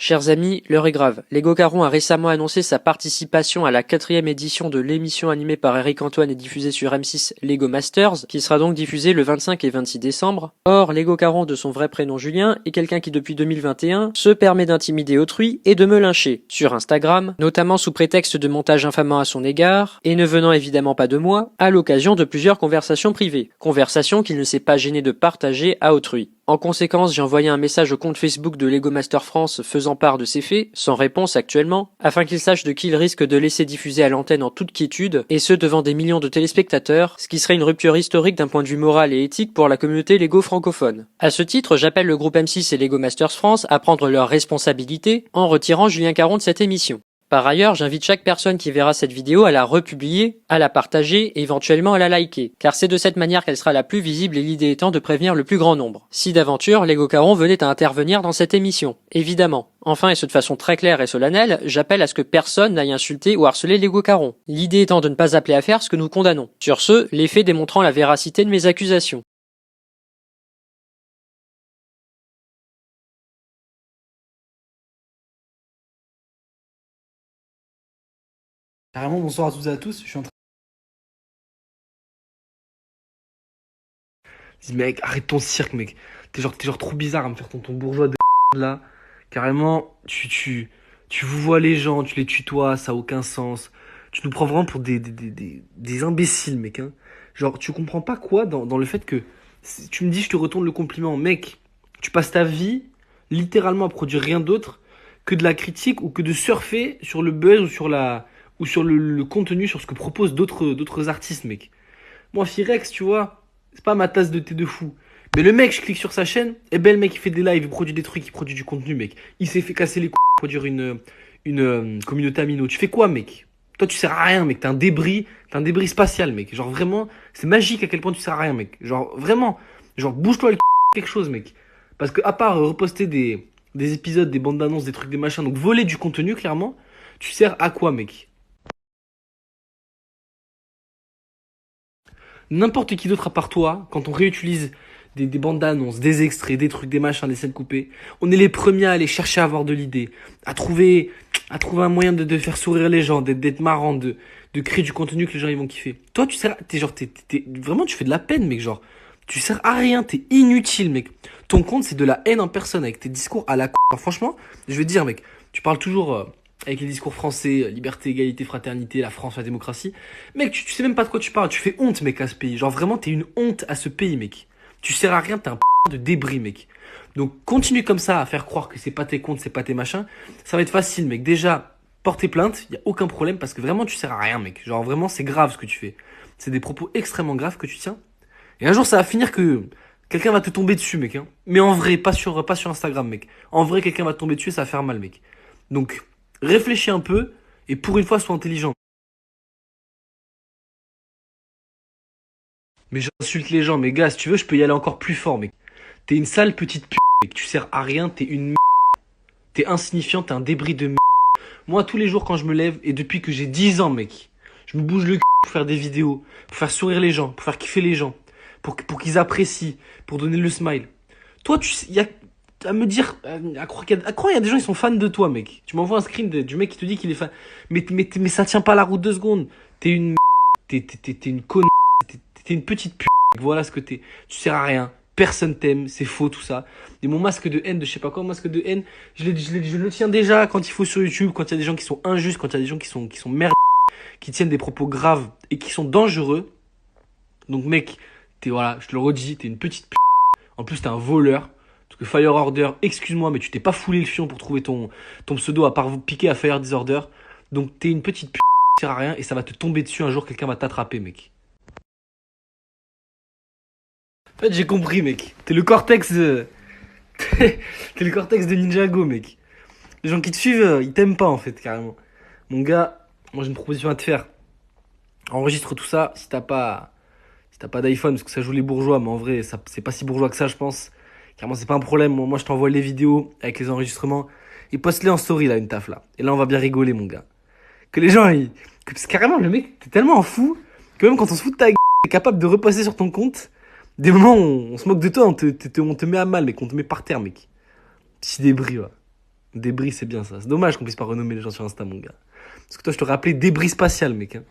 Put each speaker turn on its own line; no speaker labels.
Chers amis, l'heure est grave. Lego Caron a récemment annoncé sa participation à la 4e édition de l'émission animée par Eric Antoine et diffusée sur M6 Lego Masters, qui sera donc diffusée le 25 et 26 décembre. Or, Lego Caron, de son vrai prénom Julien, est quelqu'un qui depuis 2021 se permet d'intimider autrui et de me lyncher sur Instagram, notamment sous prétexte de montage infamant à son égard, et ne venant évidemment pas de moi, à l'occasion de plusieurs conversations privées. Conversations qu'il ne s'est pas gêné de partager à autrui. En conséquence, j'ai envoyé un message au compte Facebook de Lego Master France faisant part de ces faits, sans réponse actuellement, afin qu'il sache de qui il risque de laisser diffuser à l'antenne en toute quiétude, et ce devant des millions de téléspectateurs, ce qui serait une rupture historique d'un point de vue moral et éthique pour la communauté Lego francophone. À ce titre, j'appelle le groupe M6 et Lego Masters France à prendre leurs responsabilités en retirant Julien Caron de cette émission. Par ailleurs, j'invite chaque personne qui verra cette vidéo à la republier, à la partager et éventuellement à la liker, car c'est de cette manière qu'elle sera la plus visible et l'idée étant de prévenir le plus grand nombre. Si d'aventure, Lego Caron venait à intervenir dans cette émission, évidemment. Enfin, et ce de façon très claire et solennelle, j'appelle à ce que personne n'aille insulter ou harceler Lego Caron. L'idée étant de ne pas appeler à faire ce que nous condamnons. Sur ce, les faits démontrant la véracité de mes accusations.
Carrément, bonsoir à toutes et à tous. Je suis en train de dire, mec, arrête ton cirque, mec. T'es genre trop bizarre à me faire ton bourgeois de là. Carrément, tu vous vois les gens, tu les tutoies, ça a aucun sens. Tu nous prends vraiment pour des imbéciles, mec. Hein. Genre, tu comprends pas quoi dans le fait que tu me dis, je te retourne le compliment. Mec, tu passes ta vie littéralement à produire rien d'autre que de la critique ou que de surfer sur le buzz ou sur le contenu, sur ce que proposent d'autres artistes, mec. Moi, Firex, tu vois, c'est pas ma tasse de thé de fou. Mais le mec, je clique sur sa chaîne, et ben le mec, il fait des lives, il produit des trucs, il produit du contenu, mec. Il s'est fait casser les couilles pour produire une communauté amino. Tu fais quoi, mec? Toi, tu sers à rien, mec. T'es un débris spatial, mec. Genre, vraiment, c'est magique à quel point tu sers à rien, mec. Genre, vraiment, genre, bouge-toi le quelque chose, mec. Parce que, à part reposter des épisodes, des bandes d'annonces, des trucs, des machins, donc voler du contenu, clairement, tu sers à quoi, mec? N'importe qui d'autre à part toi, quand on réutilise des bandes d'annonces, des extraits, des trucs, des machins, des scènes coupées, on est les premiers à aller chercher à avoir de l'idée, à trouver un moyen de faire sourire les gens, d'être marrant, de créer du contenu que les gens ils vont kiffer. Toi, tu sers, t'es genre, vraiment, tu fais de la peine, mec, genre, tu sers à rien, t'es inutile, mec. Ton compte, c'est de la haine en personne avec tes discours à la con. Alors, franchement, je vais te dire, mec, tu parles toujours avec les discours français, liberté, égalité, fraternité, la France, la démocratie. Mec, tu sais même pas de quoi tu parles. Tu fais honte, mec, à ce pays. Genre, vraiment, t'es une honte à ce pays, mec. Tu sers à rien, t'es un de débris, mec. Donc, continue comme ça à faire croire que c'est pas tes comptes, c'est pas tes machins. Ça va être facile, mec. Déjà, porter plainte, y a aucun problème parce que vraiment, tu sers à rien, mec. Genre, vraiment, c'est grave ce que tu fais. C'est des propos extrêmement graves que tu tiens. Et un jour, ça va finir que quelqu'un va te tomber dessus, mec. Hein. Mais en vrai, pas sur Instagram, mec. En vrai, quelqu'un va te tomber dessus et ça va faire mal, mec. Donc, réfléchis un peu et pour une fois, sois intelligent. Mais j'insulte les gens, mais gars, si tu veux, je peux y aller encore plus fort, mec. T'es une sale petite mec. Tu sers à rien, t'es une t'es insignifiant, t'es un débris de Moi, tous les jours quand je me lève, et depuis que j'ai 10 ans, mec, je me bouge le pour faire des vidéos, pour faire sourire les gens, pour faire kiffer les gens, pour qu'ils apprécient, pour donner le smile. Toi, y a à me dire, à croire, il y a des gens qui sont fans de toi, mec. Tu m'envoies un screen du mec qui te dit qu'il est fan. Mais ça tient pas la route 2 secondes. T'es une t'es une conne, t'es une petite mec. Voilà ce que t'es. Tu sers à rien. Personne t'aime, c'est faux tout ça. Et mon masque de haine, de je sais pas quoi, masque de haine, je le tiens déjà quand il faut sur YouTube, quand il y a des gens qui sont injustes, quand il y a des gens qui sont merdes, qui tiennent des propos graves et qui sont dangereux. Donc mec, voilà, je te le redis, t'es une petite En plus, t'es un voleur. Parce que Fire Order, excuse-moi, mais tu t'es pas foulé le fion pour trouver ton pseudo à part vous piquer à Fire Disorder. Donc t'es une petite qui sert à rien et ça va te tomber dessus un jour, quelqu'un va t'attraper, mec. En fait, j'ai compris, mec. T'es le cortex de... T'es le cortex de Ninjago, mec. Les gens qui te suivent, ils t'aiment pas, en fait, carrément. Mon gars, moi j'ai une proposition à te faire. Enregistre tout ça si t'as pas d'iPhone, parce que ça joue les bourgeois, mais en vrai, c'est pas si bourgeois que ça, je pense. Carrément, c'est pas un problème. Moi, je t'envoie les vidéos avec les enregistrements et poste-les en story, là, une taf, là. Et là, on va bien rigoler, mon gars. Que les gens, parce que carrément, le mec, t'es tellement en fou que même quand on se fout de ta gueule, t'es capable de repasser sur ton compte. Des moments où on se moque de toi, on te met à mal, mec. On te met par terre, mec. Petit débris, ouais. Débris, c'est bien ça. C'est dommage qu'on puisse pas renommer les gens sur Insta, mon gars. Parce que toi, je t'aurais appelé débris spatial, mec. Hein.